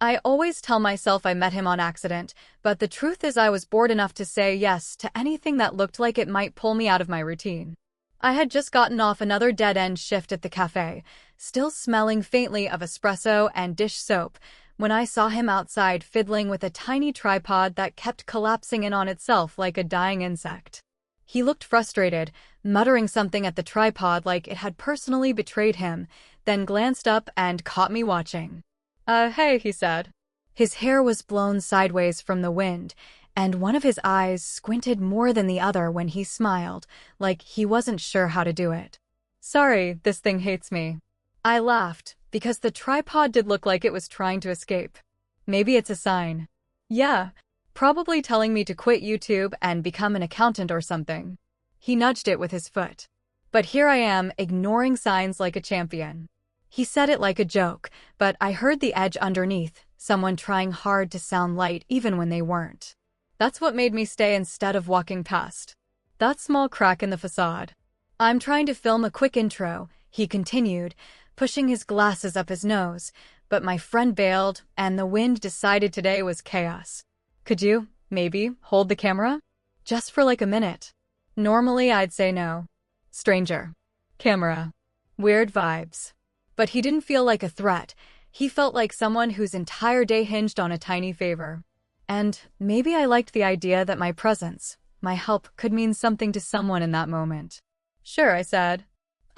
I always tell myself I met him on accident, but the truth is I was bored enough to say yes to anything that looked like it might pull me out of my routine. I had just gotten off another dead-end shift at the cafe, still smelling faintly of espresso and dish soap, when I saw him outside fiddling with a tiny tripod that kept collapsing in on itself like a dying insect. He looked frustrated, muttering something at the tripod like it had personally betrayed him, then glanced up and caught me watching. Hey, he said. His hair was blown sideways from the wind, and one of his eyes squinted more than the other when he smiled, like he wasn't sure how to do it. Sorry, this thing hates me. I laughed, because the tripod did look like it was trying to escape. Maybe it's a sign. Yeah, probably telling me to quit YouTube and become an accountant or something. He nudged it with his foot. But here I am, ignoring signs like a champion. He said it like a joke, but I heard the edge underneath, someone trying hard to sound light even when they weren't. That's what made me stay instead of walking past. That small crack in the facade. I'm trying to film a quick intro, he continued, pushing his glasses up his nose, but my friend bailed, and the wind decided today was chaos. Could you, maybe, hold the camera? Just for like a minute. Normally I'd say no. Stranger. Camera. Weird vibes. But he didn't feel like a threat. He felt like someone whose entire day hinged on a tiny favor. And maybe I liked the idea that my presence, my help, could mean something to someone in that moment. Sure, I said.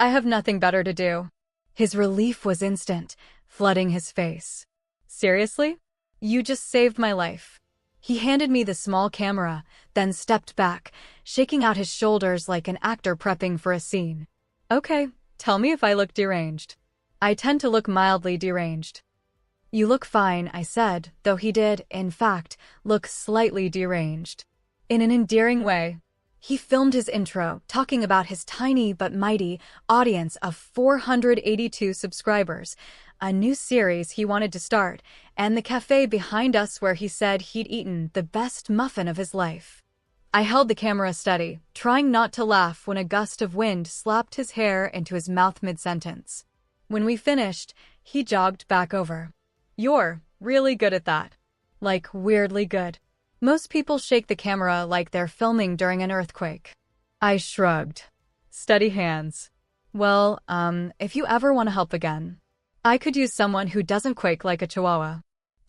I have nothing better to do. His relief was instant, flooding his face. Seriously? You just saved my life. He handed me the small camera, then stepped back, shaking out his shoulders like an actor prepping for a scene. Okay, tell me if I look deranged. I tend to look mildly deranged. You look fine, I said, though he did, in fact, look slightly deranged. In an endearing way. He filmed his intro, talking about his tiny but mighty audience of 482 subscribers, a new series he wanted to start, and the cafe behind us where he said he'd eaten the best muffin of his life. I held the camera steady, trying not to laugh when a gust of wind slapped his hair into his mouth mid-sentence. When we finished, he jogged back over. You're really good at that. Like, weirdly good. Most people shake the camera like they're filming during an earthquake. I shrugged. Steady hands. Well, if you ever want to help again, I could use someone who doesn't quake like a chihuahua.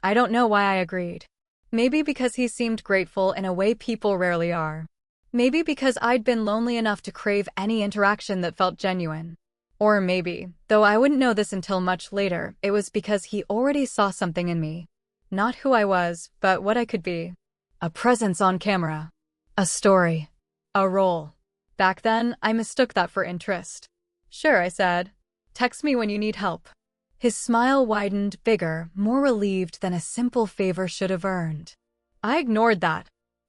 I don't know why I agreed. Maybe because he seemed grateful in a way people rarely are. Maybe because I'd been lonely enough to crave any interaction that felt genuine. Or maybe, though I wouldn't know this until much later, it was because he already saw something in me. Not who I was, but what I could be. A presence on camera. A story. A role. Back then, I mistook that for interest. Sure, I said. Text me when you need help. His smile widened, bigger, more relieved than a simple favor should have earned. I ignored that.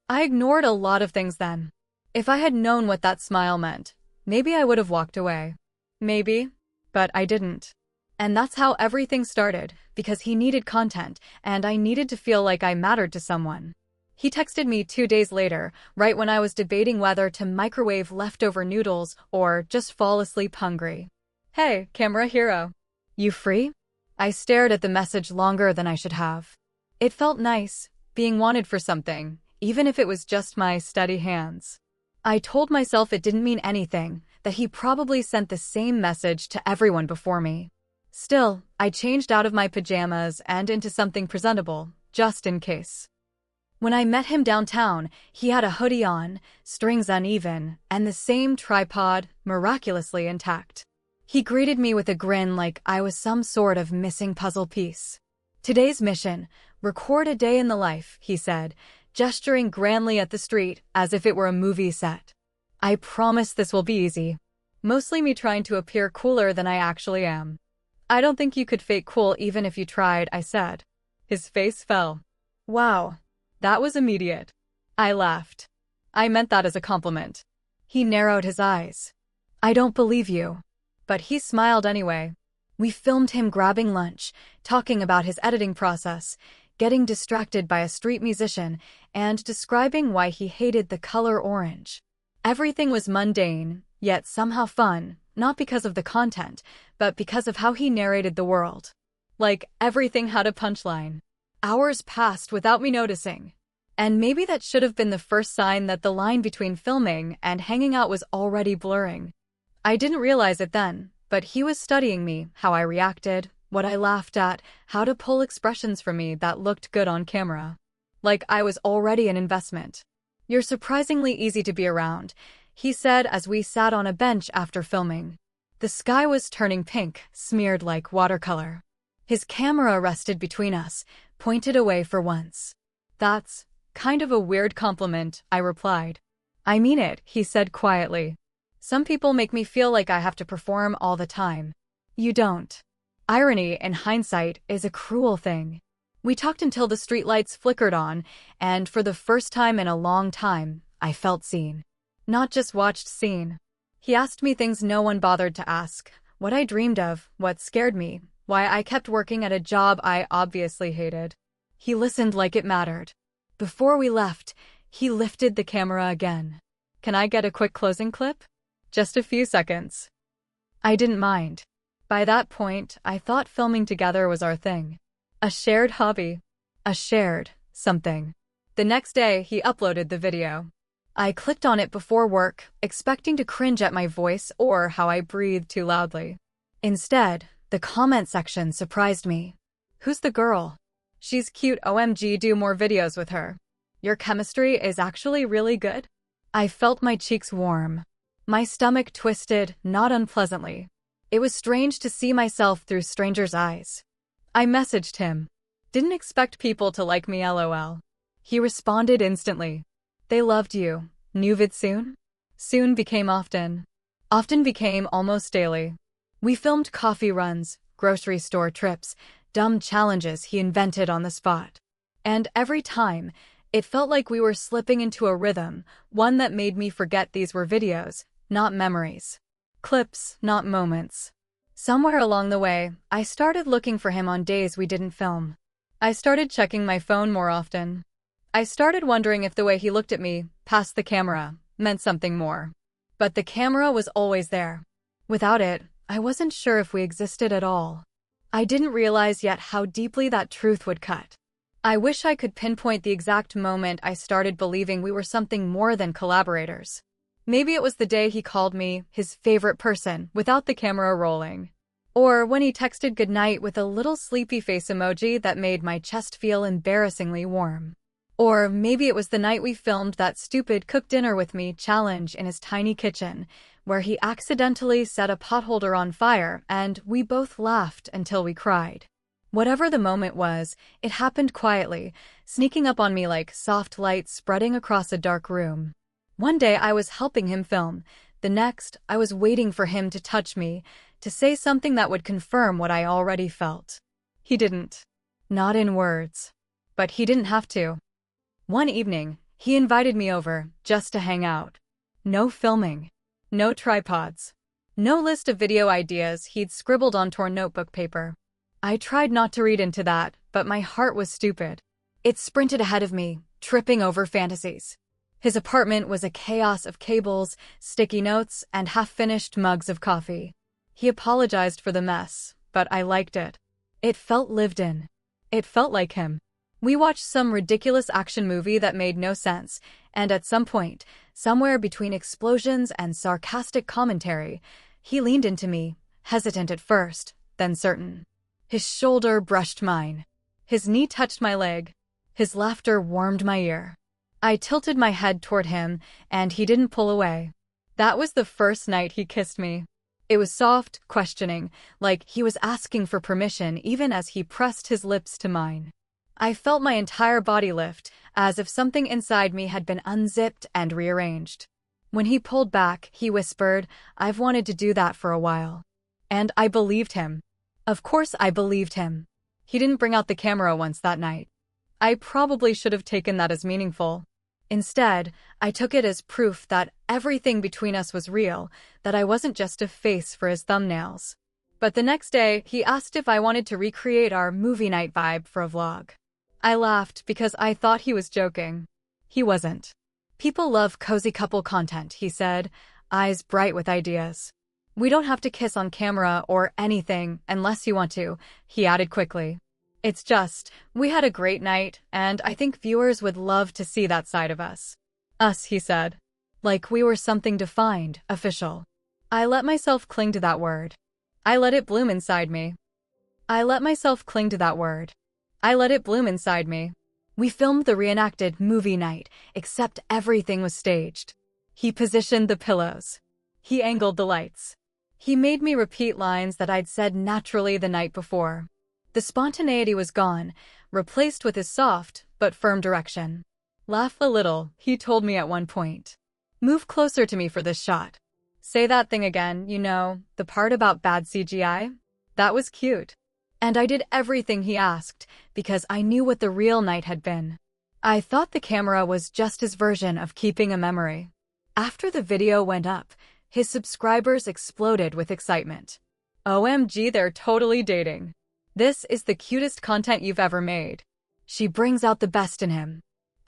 I ignored a lot of things then. If I had known what that smile meant, maybe I would have walked away. Maybe, but I didn't. And that's how everything started, because he needed content, and I needed to feel like I mattered to someone. He texted me 2 days later, right when I was debating whether to microwave leftover noodles or just fall asleep hungry. Hey, camera hero. You free? I stared at the message longer than I should have. It felt nice, being wanted for something, even if it was just my steady hands. I told myself it didn't mean anything, that he probably sent the same message to everyone before me. Still, I changed out of my pajamas and into something presentable, just in case. When I met him downtown, he had a hoodie on, strings uneven, and the same tripod, miraculously intact. He greeted me with a grin like I was some sort of missing puzzle piece. Today's mission, record a day in the life, he said, gesturing grandly at the street as if it were a movie set. I promise this will be easy. Mostly me trying to appear cooler than I actually am. I don't think you could fake cool even if you tried, I said. His face fell. Wow. That was immediate. I laughed. I meant that as a compliment. He narrowed his eyes. I don't believe you. But he smiled anyway. We filmed him grabbing lunch, talking about his editing process, getting distracted by a street musician, and describing why he hated the color orange. Everything was mundane, yet somehow fun, not because of the content, but because of how he narrated the world. Like everything had a punchline. Hours passed without me noticing. And maybe that should have been the first sign that the line between filming and hanging out was already blurring. I didn't realize it then, but he was studying me, how I reacted, what I laughed at, how to pull expressions from me that looked good on camera. Like I was already an investment. "You're surprisingly easy to be around," he said as we sat on a bench after filming. The sky was turning pink, smeared like watercolor. His camera rested between us, pointed away for once. "That's kind of a weird compliment," I replied. "I mean it," he said quietly. "Some people make me feel like I have to perform all the time. You don't." Irony, in hindsight, is a cruel thing. We talked until the streetlights flickered on, and for the first time in a long time, I felt seen. Not just watched seen. He asked me things no one bothered to ask, what I dreamed of, what scared me, why I kept working at a job I obviously hated. He listened like it mattered. Before we left, he lifted the camera again. "Can I get a quick closing clip? Just a few seconds." I didn't mind. By that point, I thought filming together was our thing. A shared hobby. A shared something. The next day, he uploaded the video. I clicked on it before work, expecting to cringe at my voice or how I breathed too loudly. Instead, the comment section surprised me. "Who's the girl? She's cute, OMG, do more videos with her. Your chemistry is actually really good." I felt my cheeks warm. My stomach twisted, not unpleasantly. It was strange to see myself through strangers' eyes. I messaged him. "Didn't expect people to like me, LOL." He responded instantly. "They loved you. New vid soon?" Soon became often. Often became almost daily. We filmed coffee runs, grocery store trips, dumb challenges he invented on the spot. And every time, it felt like we were slipping into a rhythm, one that made me forget these were videos, not memories. Clips, not moments. Somewhere along the way, I started looking for him on days we didn't film. I started checking my phone more often. I started wondering if the way he looked at me, past the camera, meant something more. But the camera was always there. Without it, I wasn't sure if we existed at all. I didn't realize yet how deeply that truth would cut. I wish I could pinpoint the exact moment I started believing we were something more than collaborators. Maybe it was the day he called me his favorite person without the camera rolling. Or when he texted goodnight with a little sleepy face emoji that made my chest feel embarrassingly warm. Or maybe it was the night we filmed that stupid cook dinner with me challenge in his tiny kitchen, where he accidentally set a potholder on fire and we both laughed until we cried. Whatever the moment was, it happened quietly, sneaking up on me like soft light spreading across a dark room. One day I was helping him film. The next, I was waiting for him to touch me, to say something that would confirm what I already felt. He didn't. Not in words. But he didn't have to. One evening, he invited me over, just to hang out. No filming. No tripods. No list of video ideas he'd scribbled on torn notebook paper. I tried not to read into that, but my heart was stupid. It sprinted ahead of me, tripping over fantasies. His apartment was a chaos of cables, sticky notes, and half-finished mugs of coffee. He apologized for the mess, but I liked it. It felt lived in. It felt like him. We watched some ridiculous action movie that made no sense, and at some point, somewhere between explosions and sarcastic commentary, he leaned into me, hesitant at first, then certain. His shoulder brushed mine. His knee touched my leg. His laughter warmed my ear. I tilted my head toward him, and he didn't pull away. That was the first night he kissed me. It was soft, questioning, like he was asking for permission even as he pressed his lips to mine. I felt my entire body lift, as if something inside me had been unzipped and rearranged. When he pulled back, he whispered, "I've wanted to do that for a while." And I believed him. Of course I believed him. He didn't bring out the camera once that night. I probably should have taken that as meaningful. Instead, I took it as proof that everything between us was real, that I wasn't just a face for his thumbnails. But the next day, he asked if I wanted to recreate our movie night vibe for a vlog. I laughed because I thought he was joking. He wasn't. "People love cozy couple content," he said, eyes bright with ideas. "We don't have to kiss on camera or anything unless you want to," he added quickly. It's just, we had a great night, and I think viewers would love to see that side of us. Us, he said. Like we were something defined, official. I let myself cling to that word. I let it bloom inside me. I let myself cling to that word. I let it bloom inside me. We filmed the reenacted movie night, except everything was staged. He positioned the pillows. He angled the lights. He made me repeat lines that I'd said naturally the night before. The spontaneity was gone, replaced with his soft but firm direction. Laugh a little, he told me at one point. Move closer to me for this shot. Say that thing again, you know, the part about bad CGI? That was cute. And I did everything he asked, because I knew what the real night had been. I thought the camera was just his version of keeping a memory. After the video went up, his subscribers exploded with excitement. OMG, they're totally dating. This is the cutest content you've ever made. She brings out the best in him.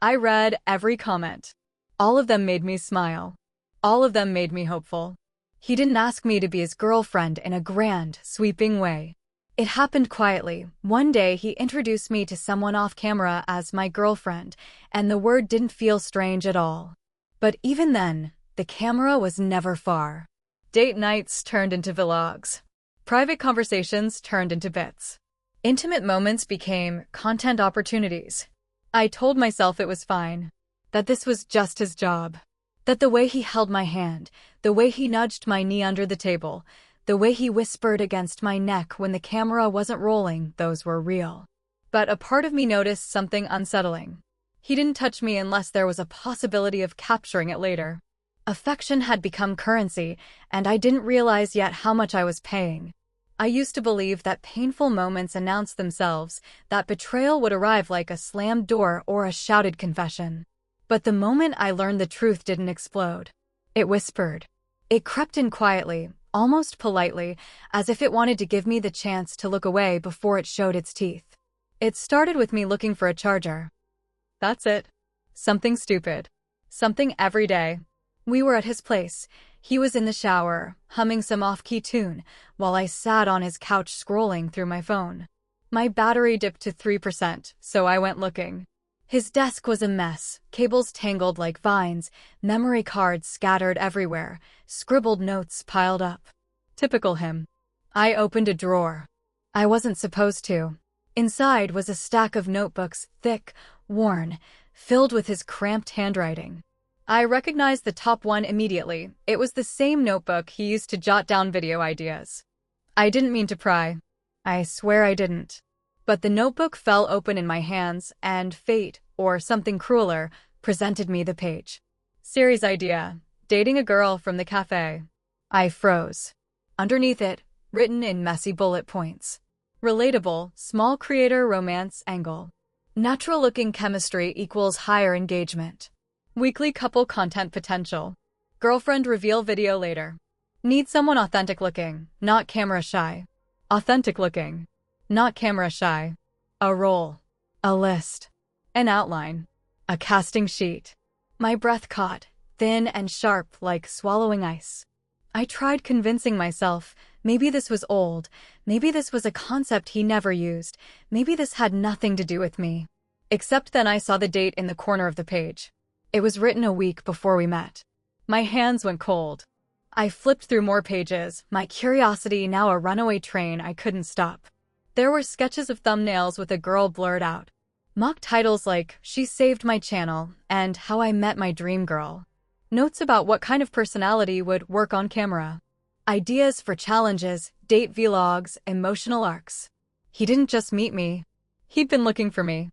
I read every comment. All of them made me smile. All of them made me hopeful. He didn't ask me to be his girlfriend in a grand, sweeping way. It happened quietly. One day he introduced me to someone off camera as my girlfriend, and the word didn't feel strange at all. But even then, the camera was never far. Date nights turned into vlogs. Private conversations turned into bits. Intimate moments became content opportunities. I told myself it was fine. That this was just his job. That the way he held my hand, the way he nudged my knee under the table, the way he whispered against my neck when the camera wasn't rolling, those were real. But a part of me noticed something unsettling. He didn't touch me unless there was a possibility of capturing it later. Affection had become currency, and I didn't realize yet how much I was paying. I used to believe that painful moments announced themselves, that betrayal would arrive like a slammed door or a shouted confession. But the moment I learned the truth didn't explode. It whispered. It crept in quietly, almost politely, as if it wanted to give me the chance to look away before it showed its teeth. It started with me looking for a charger. That's it. Something stupid. Something every day. We were at his place. He was in the shower, humming some off-key tune, while I sat on his couch scrolling through my phone. My battery dipped to 3%, so I went looking. His desk was a mess, cables tangled like vines, memory cards scattered everywhere, scribbled notes piled up. Typical him. I opened a drawer. I wasn't supposed to. Inside was a stack of notebooks, thick, worn, filled with his cramped handwriting. I recognized the top one immediately. It was the same notebook he used to jot down video ideas. I didn't mean to pry. I swear I didn't. But the notebook fell open in my hands, and fate, or something crueler, presented me the page. Series idea. Dating a girl from the cafe. I froze. Underneath it, written in messy bullet points. Relatable, small creator romance angle. Natural-looking chemistry equals higher engagement. Weekly couple content potential. Girlfriend reveal video later. Need someone authentic-looking, not camera-shy. Authentic-looking. Not camera-shy. A role. A list. An outline. A casting sheet. My breath caught, thin and sharp like swallowing ice. I tried convincing myself, maybe this was old, maybe this was a concept he never used, maybe this had nothing to do with me. Except then I saw the date in the corner of the page. It was written a week before we met. My hands went cold. I flipped through more pages, my curiosity now a runaway train I couldn't stop. There were sketches of thumbnails with a girl blurred out. Mock titles like, She Saved My Channel, and How I Met My Dream Girl. Notes about what kind of personality would work on camera. Ideas for challenges, date vlogs, emotional arcs. He didn't just meet me. He'd been looking for me.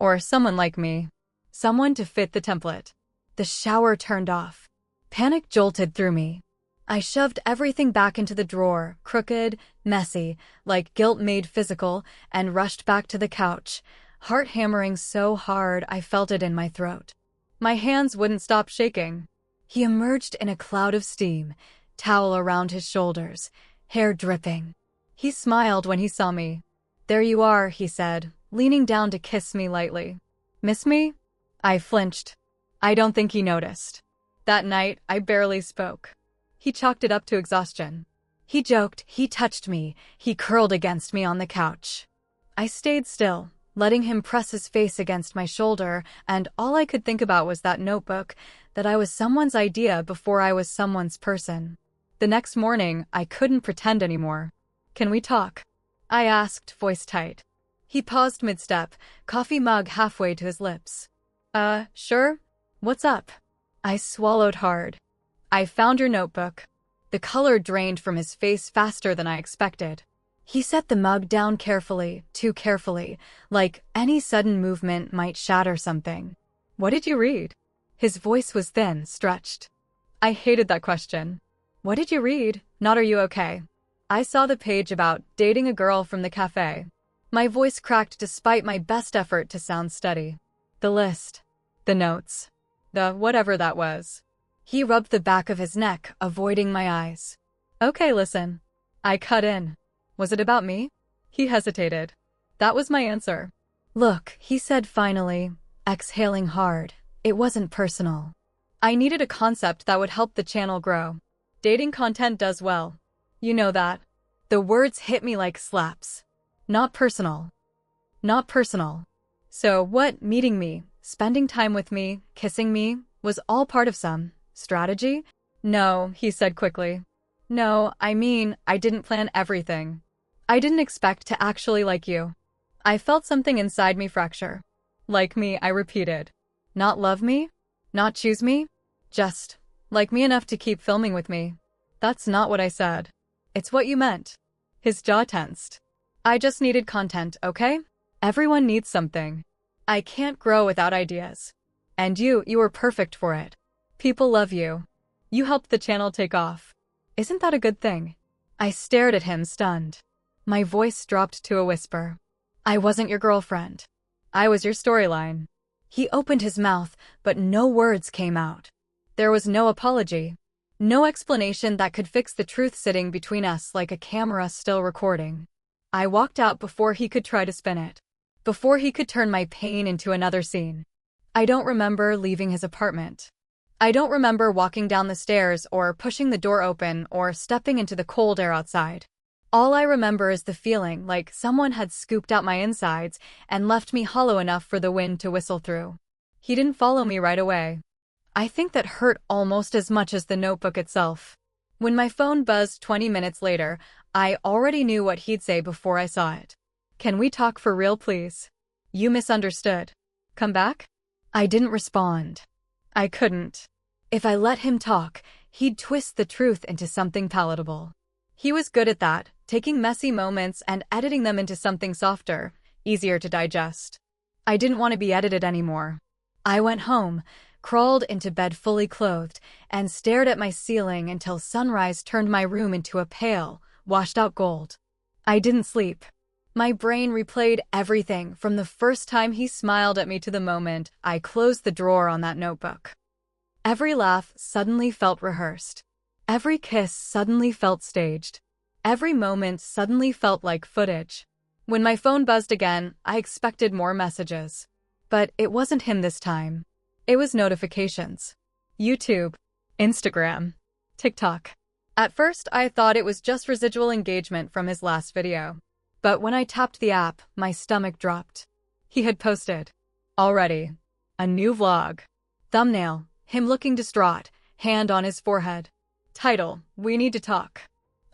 Or someone like me. Someone to fit the template. The shower turned off. Panic jolted through me. I shoved everything back into the drawer, crooked, messy, like guilt made physical, and rushed back to the couch, heart hammering so hard I felt it in my throat. My hands wouldn't stop shaking. He emerged in a cloud of steam, towel around his shoulders, hair dripping. He smiled when he saw me. There you are, he said, leaning down to kiss me lightly. Miss me? I flinched. I don't think he noticed. That night, I barely spoke. He chalked it up to exhaustion. He joked, he touched me, he curled against me on the couch. I stayed still, letting him press his face against my shoulder, and all I could think about was that notebook, that I was someone's idea before I was someone's person. The next morning, I couldn't pretend anymore. "Can we talk?" I asked, voice tight. He paused mid-step, coffee mug halfway to his lips. Sure? What's up?" I swallowed hard. "I found your notebook." The color drained from his face faster than I expected. He set the mug down carefully, too carefully, like any sudden movement might shatter something. "What did you read?" His voice was thin, stretched. I hated that question. "What did you read? Not are you okay?" I saw the page about dating a girl from the cafe. My voice cracked despite my best effort to sound steady. "The list. The notes. The whatever that was." He rubbed the back of his neck, avoiding my eyes. "Okay, listen." I cut in. "Was it about me?" He hesitated. That was my answer. "Look," he said finally, exhaling hard. "It wasn't personal. I needed a concept that would help the channel grow. Dating content does well. You know that." The words hit me like slaps. Not personal. Not personal. So what, meeting me, spending time with me, kissing me, was all part of some strategy? "No," he said quickly. "No, I mean, I didn't plan everything. I didn't expect to actually like you." I felt something inside me fracture. "Like me," I repeated. "Not love me? Not choose me? Just like me enough to keep filming with me." "That's not what I said." "It's what you meant." His jaw tensed. "I just needed content, okay? Everyone needs something. I can't grow without ideas. And you were perfect for it. People love you. You helped the channel take off. Isn't that a good thing?" I stared at him, stunned. My voice dropped to a whisper. "I wasn't your girlfriend. I was your storyline." He opened his mouth, but no words came out. There was no apology. No explanation that could fix the truth sitting between us like a camera still recording. I walked out before he could try to spin it. Before he could turn my pain into another scene. I don't remember leaving his apartment. I don't remember walking down the stairs or pushing the door open or stepping into the cold air outside. All I remember is the feeling like someone had scooped out my insides and left me hollow enough for the wind to whistle through. He didn't follow me right away. I think that hurt almost as much as the notebook itself. When my phone buzzed 20 minutes later, I already knew what he'd say before I saw it. "Can we talk for real, please? You misunderstood. Come back?" I didn't respond. I couldn't. If I let him talk, he'd twist the truth into something palatable. He was good at that, taking messy moments and editing them into something softer, easier to digest. I didn't want to be edited anymore. I went home, crawled into bed fully clothed, and stared at my ceiling until sunrise turned my room into a pale, washed-out gold. I didn't sleep. My brain replayed everything from the first time he smiled at me to the moment I closed the drawer on that notebook. Every laugh suddenly felt rehearsed. Every kiss suddenly felt staged. Every moment suddenly felt like footage. When my phone buzzed again, I expected more messages. But it wasn't him this time. It was notifications. YouTube, Instagram, TikTok. At first, I thought it was just residual engagement from his last video. But when I tapped the app, my stomach dropped. He had posted. Already. A new vlog. Thumbnail, him looking distraught, hand on his forehead. Title, "We Need to Talk."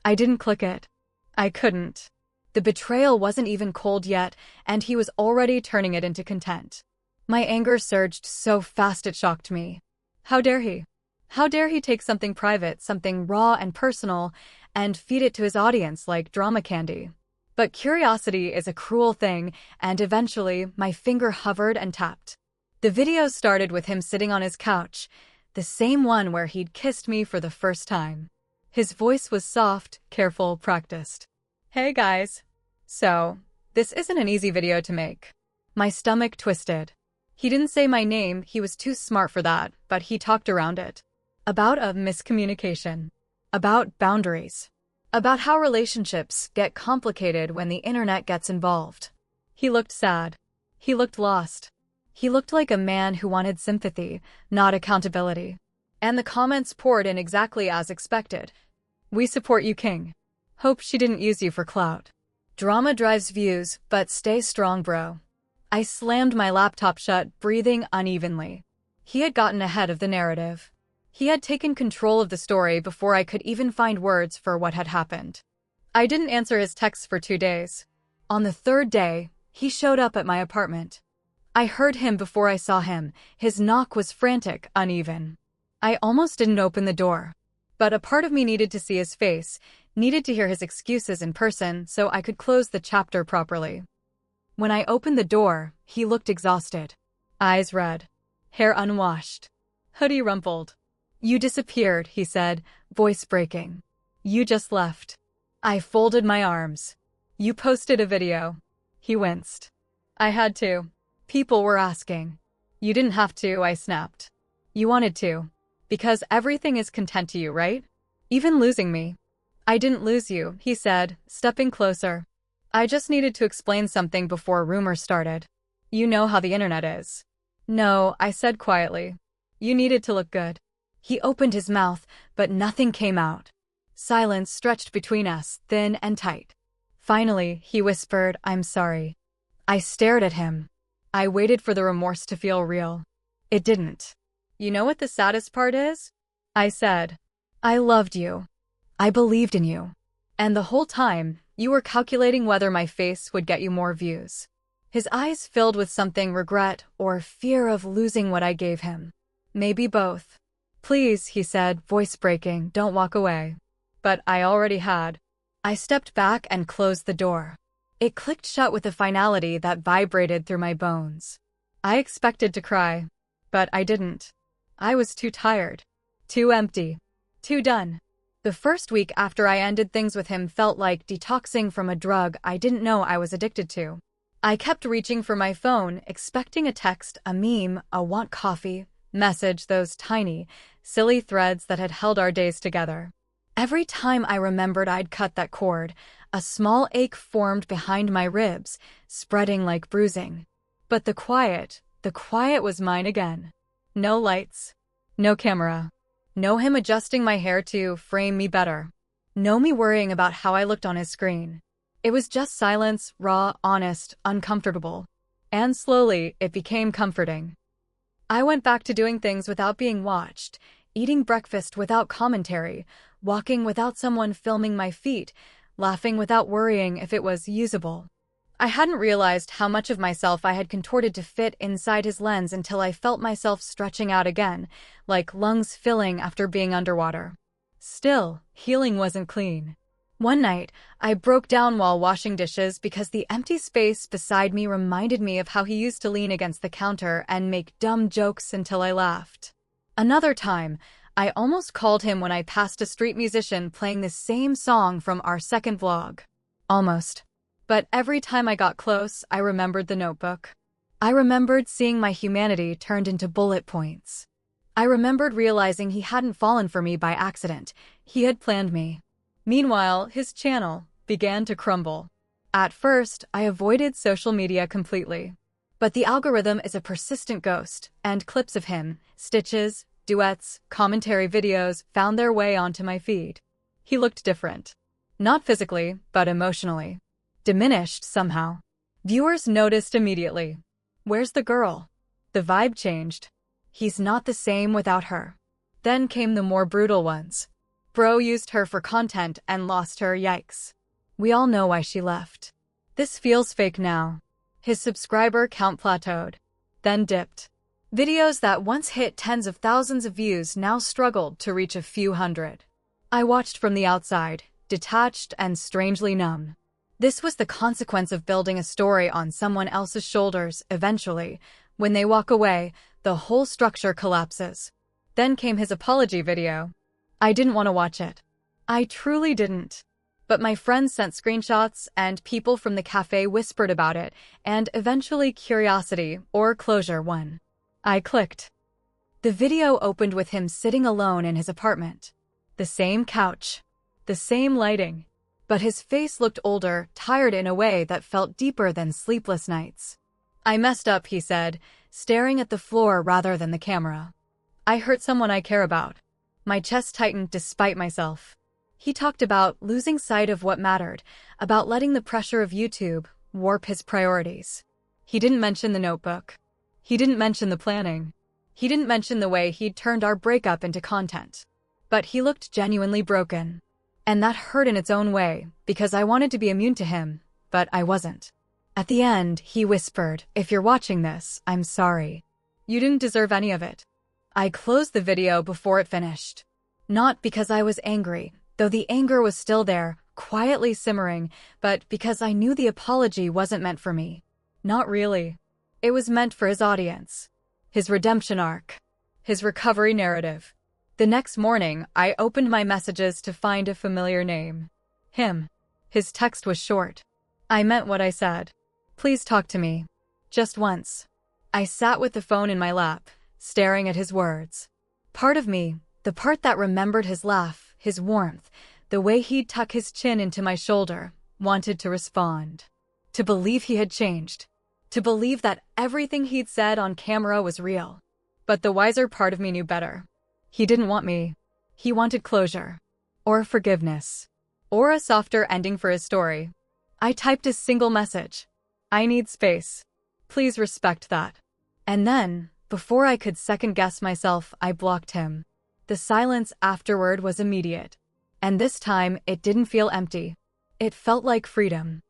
I didn't click it. I couldn't. The betrayal wasn't even cold yet, and he was already turning it into content. My anger surged so fast it shocked me. How dare he? How dare he take something private, something raw and personal, and feed it to his audience like drama candy? But curiosity is a cruel thing, and eventually my finger hovered and tapped. The video started with him sitting on his couch, the same one where he'd kissed me for the first time. His voice was soft, careful, practiced. "Hey guys. So, this isn't an easy video to make." My stomach twisted. He didn't say my name, he was too smart for that, but he talked around it. About a miscommunication. About boundaries. About how relationships get complicated when the internet gets involved. He looked sad. He looked lost. He looked like a man who wanted sympathy, not accountability. And the comments poured in exactly as expected. "We support you, King. Hope she didn't use you for clout." Drama drives views, but stay strong, bro. I slammed my laptop shut, breathing unevenly. He had gotten ahead of the narrative. He had taken control of the story before I could even find words for what had happened. I didn't answer his texts for 2 days. On the 3rd day, he showed up at my apartment. I heard him before I saw him. His knock was frantic, uneven. I almost didn't open the door. But a part of me needed to see his face, needed to hear his excuses in person so I could close the chapter properly. When I opened the door, he looked exhausted. Eyes red. Hair unwashed. Hoodie rumpled. "You disappeared," he said, voice breaking. "You just left." I folded my arms. "You posted a video." He winced. "I had to. People were asking." "You didn't have to," I snapped. "You wanted to. Because everything is content to you, right? Even losing me." "I didn't lose you," he said, stepping closer. "I just needed to explain something before rumors started. You know how the internet is." "No," I said quietly. "You needed to look good." He opened his mouth, but nothing came out. Silence stretched between us, thin and tight. Finally, he whispered, "I'm sorry." I stared at him. I waited for the remorse to feel real. It didn't. "You know what the saddest part is?" I said. "I loved you. I believed in you. And the whole time, you were calculating whether my face would get you more views." His eyes filled with something, regret or fear of losing what I gave him. Maybe both. "Please," he said, voice breaking, "don't walk away." But I already had. I stepped back and closed the door. It clicked shut with a finality that vibrated through my bones. I expected to cry, but I didn't. I was too tired. Too empty. Too done. The first week after I ended things with him felt like detoxing from a drug I didn't know I was addicted to. I kept reaching for my phone, expecting a text, a meme, a "want coffee" message, those tiny, silly threads that had held our days together. Every time I remembered I'd cut that cord, a small ache formed behind my ribs, spreading like bruising. But the quiet was mine again. No lights. No camera. No him adjusting my hair to frame me better. No me worrying about how I looked on his screen. It was just silence, raw, honest, uncomfortable. And slowly, it became comforting. I went back to doing things without being watched, eating breakfast without commentary, walking without someone filming my feet, laughing without worrying if it was usable. I hadn't realized how much of myself I had contorted to fit inside his lens until I felt myself stretching out again, like lungs filling after being underwater. Still, healing wasn't clean. One night, I broke down while washing dishes because the empty space beside me reminded me of how he used to lean against the counter and make dumb jokes until I laughed. Another time, I almost called him when I passed a street musician playing the same song from our second vlog. Almost. But every time I got close, I remembered the notebook. I remembered seeing my humanity turned into bullet points. I remembered realizing he hadn't fallen for me by accident. He had planned me. Meanwhile, his channel began to crumble. At first, I avoided social media completely. But the algorithm is a persistent ghost, and clips of him, stitches, duets, commentary videos found their way onto my feed. He looked different. Not physically, but emotionally. Diminished somehow. Viewers noticed immediately. Where's the girl? The vibe changed. He's not the same without her. Then came the more brutal ones. Bro used her for content and lost her, yikes. We all know why she left. This feels fake now. His subscriber count plateaued. Then dipped. Videos that once hit tens of thousands of views now struggled to reach a few hundred. I watched from the outside, detached and strangely numb. This was the consequence of building a story on someone else's shoulders. Eventually, when they walk away, the whole structure collapses. Then came his apology video. I didn't want to watch it. I truly didn't. But my friends sent screenshots and people from the cafe whispered about it, and eventually curiosity, or closure, won. I clicked. The video opened with him sitting alone in his apartment. The same couch. The same lighting. But his face looked older, tired in a way that felt deeper than sleepless nights. I messed up, he said, staring at the floor rather than the camera. I hurt someone I care about. My chest tightened despite myself. He talked about losing sight of what mattered, about letting the pressure of YouTube warp his priorities. He didn't mention the notebook. He didn't mention the planning. He didn't mention the way he'd turned our breakup into content. But he looked genuinely broken. And that hurt in its own way, because I wanted to be immune to him, but I wasn't. At the end, he whispered, "If you're watching this, I'm sorry. You didn't deserve any of it." I closed the video before it finished. Not because I was angry, though the anger was still there, quietly simmering, but because I knew the apology wasn't meant for me. Not really. It was meant for his audience. His redemption arc. His recovery narrative. The next morning, I opened my messages to find a familiar name. Him. His text was short. I meant what I said. "Please talk to me. Just once." I sat with the phone in my lap, staring at his words. Part of me, the part that remembered his laugh, his warmth, the way he'd tuck his chin into my shoulder, wanted to respond. To believe he had changed. To believe that everything he'd said on camera was real. But the wiser part of me knew better. He didn't want me. He wanted closure. Or forgiveness. Or a softer ending for his story. I typed a single message. "I need space. Please respect that." And then, before I could second-guess myself, I blocked him. The silence afterward was immediate. And this time, it didn't feel empty. It felt like freedom.